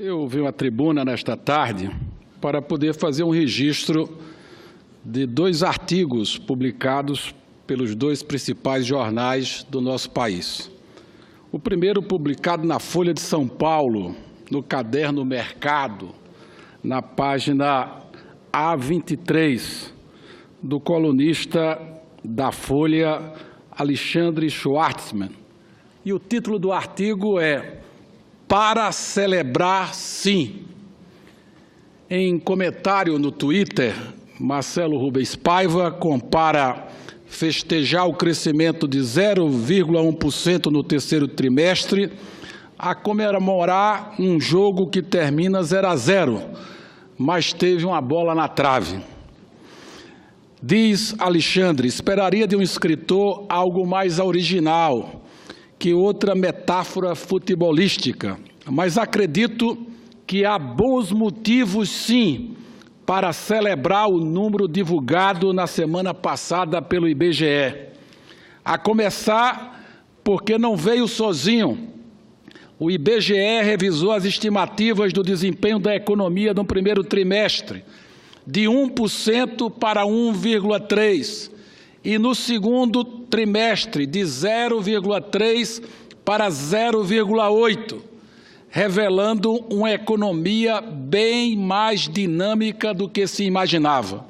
Eu vim à tribuna nesta tarde para poder fazer um registro de 2 artigos publicados pelos 2 principais jornais do nosso país. O primeiro publicado na Folha de São Paulo, no caderno Mercado, na página A23, do colunista da Folha, Alexandre Schwartzman. E o título do artigo é "Para celebrar, sim". Em comentário no Twitter, Marcelo Rubens Paiva compara festejar o crescimento de 0,1% no terceiro trimestre a comemorar um jogo que termina 0-0, mas teve uma bola na trave. Diz Alexandre: esperaria de um escritor algo mais original que outra metáfora futebolística, mas acredito que há bons motivos, sim, para celebrar o número divulgado na semana passada pelo IBGE. A começar porque não veio sozinho. O IBGE revisou as estimativas do desempenho da economia no primeiro trimestre, de 1% para 1,3%, e no segundo trimestre, de 0,3% para 0,8%, revelando uma economia bem mais dinâmica do que se imaginava.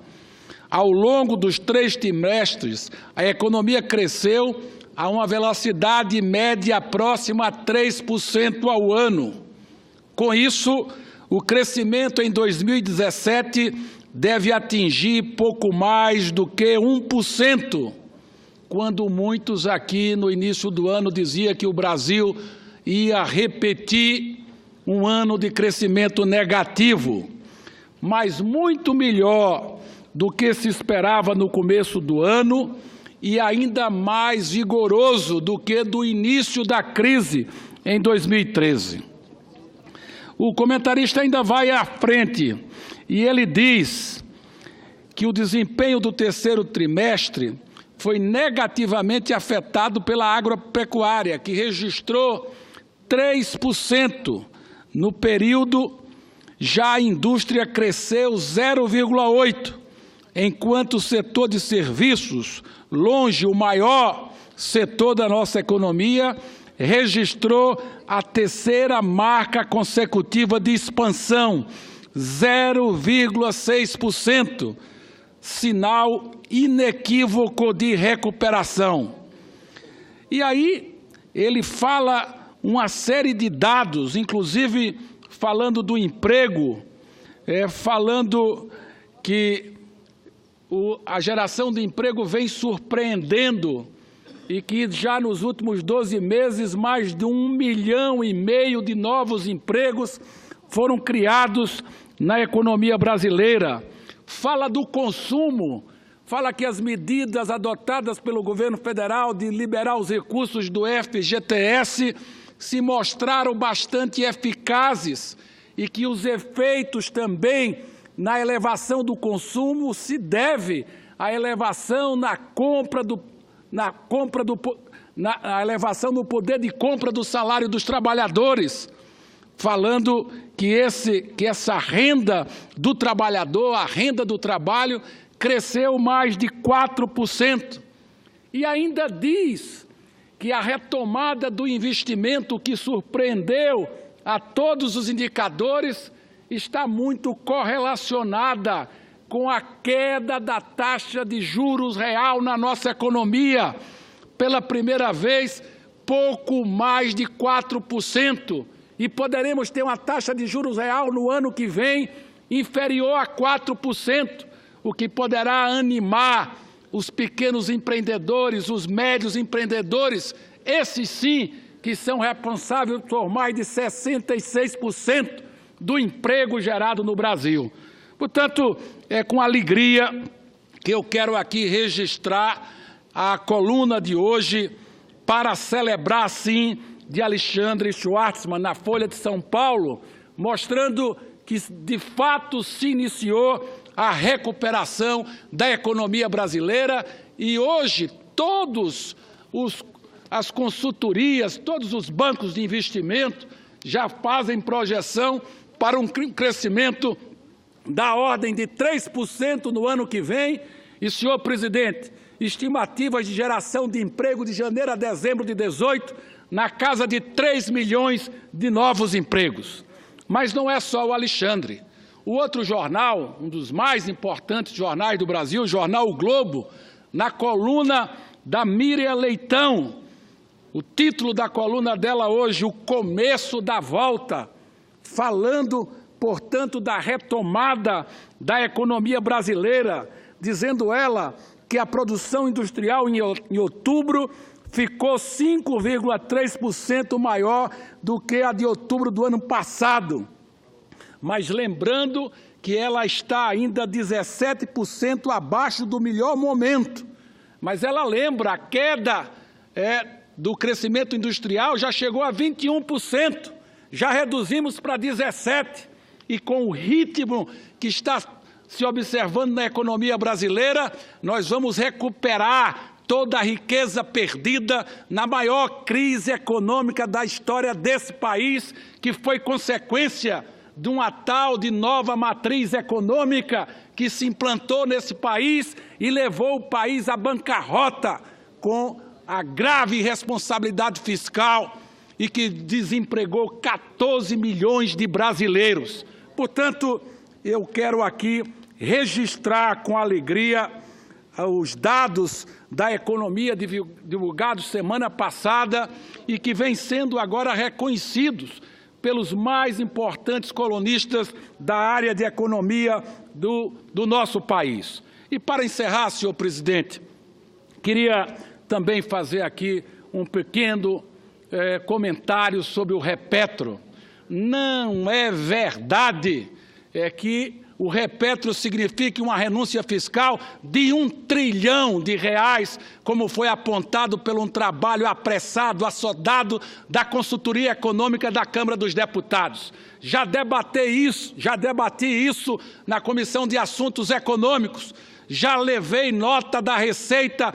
Ao longo dos 3 trimestres, a economia cresceu a uma velocidade média próxima a 3% ao ano. Com isso, o crescimento em 2017 deve atingir pouco mais do que 1%, quando muitos aqui no início do ano diziam que o Brasil ia repetir um ano de crescimento negativo, mas muito melhor do que se esperava no começo do ano e ainda mais vigoroso do que do início da crise em 2013. O comentarista ainda vai à frente e ele diz que o desempenho do terceiro trimestre foi negativamente afetado pela agropecuária, que registrou 3% no período. Já a indústria cresceu 0,8%, enquanto o setor de serviços, longe o maior setor da nossa economia, registrou a terceira marca consecutiva de expansão, 0,6%, sinal inequívoco de recuperação. E aí ele fala uma série de dados, inclusive falando do emprego, falando que a geração de emprego vem surpreendendo e que já nos últimos 12 meses mais de 1,5 milhão de novos empregos foram criados na economia brasileira. Fala do consumo, fala que as medidas adotadas pelo governo federal de liberar os recursos do FGTS se mostraram bastante eficazes e que os efeitos também na elevação do consumo se deve à elevação elevação no poder de compra do salário dos trabalhadores, falando que essa renda do trabalhador, a renda do trabalho, cresceu mais de 4%. E ainda diz que a retomada do investimento, que surpreendeu a todos os indicadores, está muito correlacionada com a queda da taxa de juros real na nossa economia. Pela primeira vez, pouco mais de 4%. E poderemos ter uma taxa de juros real no ano que vem inferior a 4%, o que poderá animar os pequenos empreendedores, os médios empreendedores, esses sim que são responsáveis por mais de 66% do emprego gerado no Brasil. Portanto, é com alegria que eu quero aqui registrar a coluna de hoje para celebrar, sim, de Alexandre Schwartzman, na Folha de São Paulo, mostrando que, de fato, se iniciou a recuperação da economia brasileira e hoje todas as consultorias, todos os bancos de investimento já fazem projeção para um crescimento da ordem de 3% no ano que vem. E, senhor presidente, estimativas de geração de emprego de janeiro a dezembro de 2018 na casa de 3 milhões de novos empregos. Mas não é só o Alexandre. O outro jornal, um dos mais importantes jornais do Brasil, o jornal O Globo, na coluna da Miriam Leitão, o título da coluna dela hoje, O Começo da Volta, falando, portanto, da retomada da economia brasileira, dizendo ela que a produção industrial em outubro ficou 5,3% maior do que a de outubro do ano passado. Mas lembrando que ela está ainda 17% abaixo do melhor momento. Mas ela lembra, a queda do crescimento industrial já chegou a 21%, já reduzimos para 17%, e com o ritmo que está se observando na economia brasileira, nós vamos recuperar toda a riqueza perdida na maior crise econômica da história desse país, que foi consequência de uma tal de nova matriz econômica que se implantou nesse país e levou o país à bancarrota com a grave responsabilidade fiscal e que desempregou 14 milhões de brasileiros. Portanto, eu quero aqui registrar com alegria os dados da economia divulgados semana passada e que vêm sendo agora reconhecidos pelos mais importantes colunistas da área de economia do nosso país. E para encerrar, senhor presidente, queria também fazer aqui um pequeno comentário sobre o Repetro. Não é verdade que o Repetro signifique uma renúncia fiscal de R$1 trilhão, como foi apontado por um trabalho apressado, assodado da consultoria econômica da Câmara dos Deputados. Já debati isso na Comissão de Assuntos Econômicos, já levei nota da Receita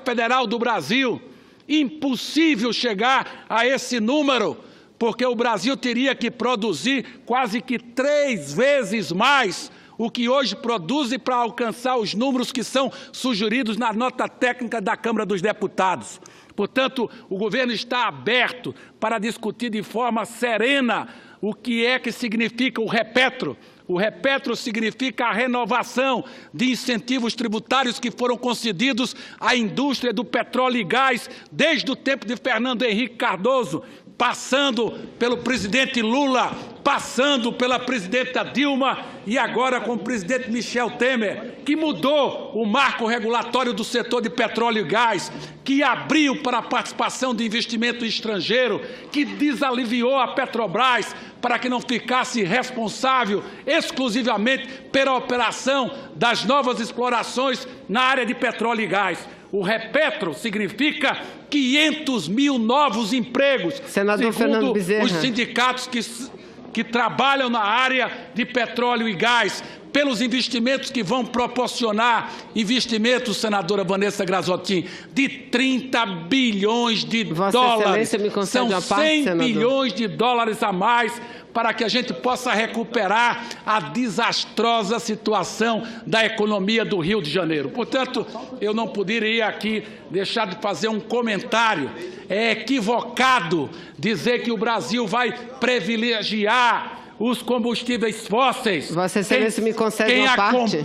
Federal do Brasil. Impossível chegar a esse número, porque o Brasil teria que produzir quase que 3 vezes mais o que hoje produz para alcançar os números que são sugeridos na nota técnica da Câmara dos Deputados. Portanto, o governo está aberto para discutir de forma serena o que significa o Repetro. O Repetro significa a renovação de incentivos tributários que foram concedidos à indústria do petróleo e gás desde o tempo de Fernando Henrique Cardoso, passando pelo presidente Lula, passando pela presidenta Dilma e agora com o presidente Michel Temer, que mudou o marco regulatório do setor de petróleo e gás, que abriu para a participação de investimento estrangeiro, que desaliviou a Petrobras para que não ficasse responsável exclusivamente pela operação das novas explorações na área de petróleo e gás. O Repetro significa 500 mil novos empregos, senador Fernando Bezerra, os sindicatos que trabalham na área de petróleo e gás, pelos investimentos que vão proporcionar investimentos, senadora Vanessa Grazottin, de 30 bilhões de dólares. São 100 bilhões de dólares a mais para que a gente possa recuperar a desastrosa situação da economia do Rio de Janeiro. Portanto, eu não poderia aqui deixar de fazer um comentário. É equivocado dizer que o Brasil vai privilegiar os combustíveis fósseis. Vossa Excelência me concede uma parte.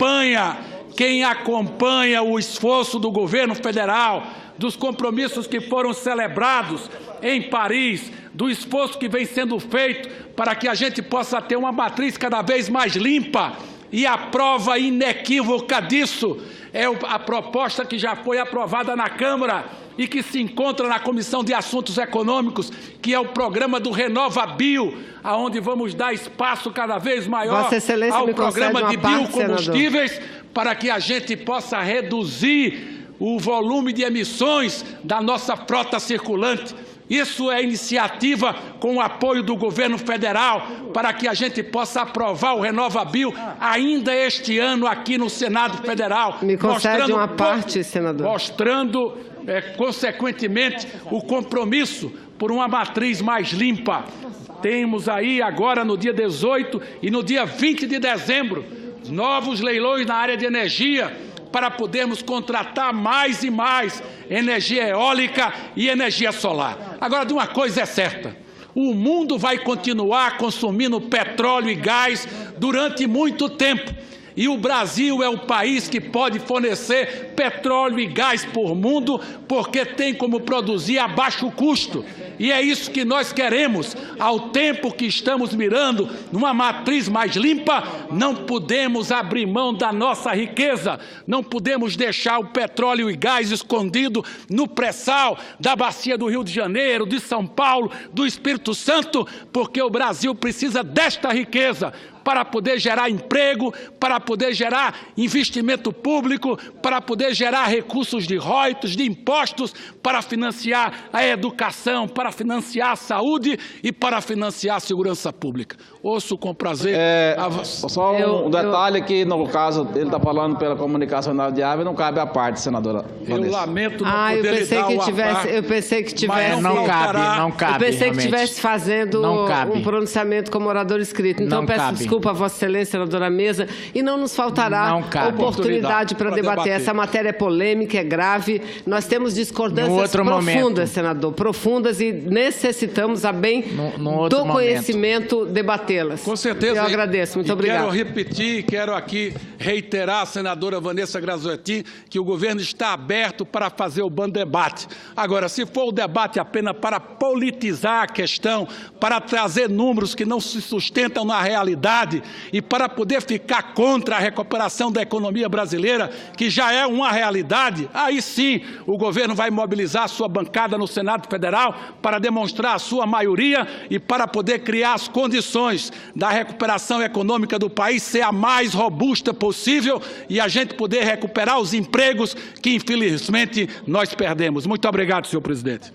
Quem acompanha o esforço do governo federal, dos compromissos que foram celebrados em Paris, do esforço que vem sendo feito para que a gente possa ter uma matriz cada vez mais limpa, e a prova inequívoca disso é a proposta que já foi aprovada na Câmara e que se encontra na Comissão de Assuntos Econômicos, que é o programa do RenovaBio, aonde vamos dar espaço cada vez maior ao programa de biocombustíveis, para que a gente possa reduzir o volume de emissões da nossa frota circulante. Isso é iniciativa com o apoio do governo federal para que a gente possa aprovar o RenovaBio ainda este ano aqui no Senado Federal. Me concede uma parte, senador. Mostrando, consequentemente, o compromisso por uma matriz mais limpa. Temos aí agora no dia 18 e no dia 20 de dezembro, novos leilões na área de energia para podermos contratar mais e mais energia eólica e energia solar. Agora, de uma coisa é certa, o mundo vai continuar consumindo petróleo e gás durante muito tempo. E o Brasil é o país que pode fornecer petróleo e gás por mundo, porque tem como produzir a baixo custo. E é isso que nós queremos. Ao tempo que estamos mirando numa matriz mais limpa, não podemos abrir mão da nossa riqueza. Não podemos deixar o petróleo e gás escondido no pré-sal da bacia do Rio de Janeiro, de São Paulo, do Espírito Santo, porque o Brasil precisa desta riqueza para poder gerar emprego, para poder gerar investimento público, para poder gerar recursos de royalties, de impostos, para financiar a educação, para financiar a saúde e para financiar a segurança pública. Ouço com prazer. Só um detalhe que, no caso, ele está falando pela comunicação de ave, não cabe à parte, senadora Vanessa. Eu lamento não poder lhe dar o avar. Eu pensei que tivesse... Não cabe. Eu pensei que realmente. Estivesse fazendo um pronunciamento como orador escrito. Então, peço desculpa a Vossa Excelência, senadora Mesa, e não nos faltará oportunidade para debater. Essa matéria é polêmica, é grave. Nós temos discordâncias profundas, senador, profundas, e necessitamos, a bem do conhecimento, debatê-las. Com certeza. Eu agradeço. Muito obrigado. Quero repetir, quero aqui reiterar à senadora Vanessa Graziotin que o governo está aberto para fazer o bom debate. Agora, se for o debate apenas para politizar a questão, para trazer números que não se sustentam na realidade e para poder ficar contra a recuperação da economia brasileira, que já é uma realidade, aí sim o governo vai mobilizar a sua bancada no Senado Federal para demonstrar a sua maioria e para poder criar as condições da recuperação econômica do país ser a mais robusta possível e a gente poder recuperar os empregos que, infelizmente, nós perdemos. Muito obrigado, senhor presidente.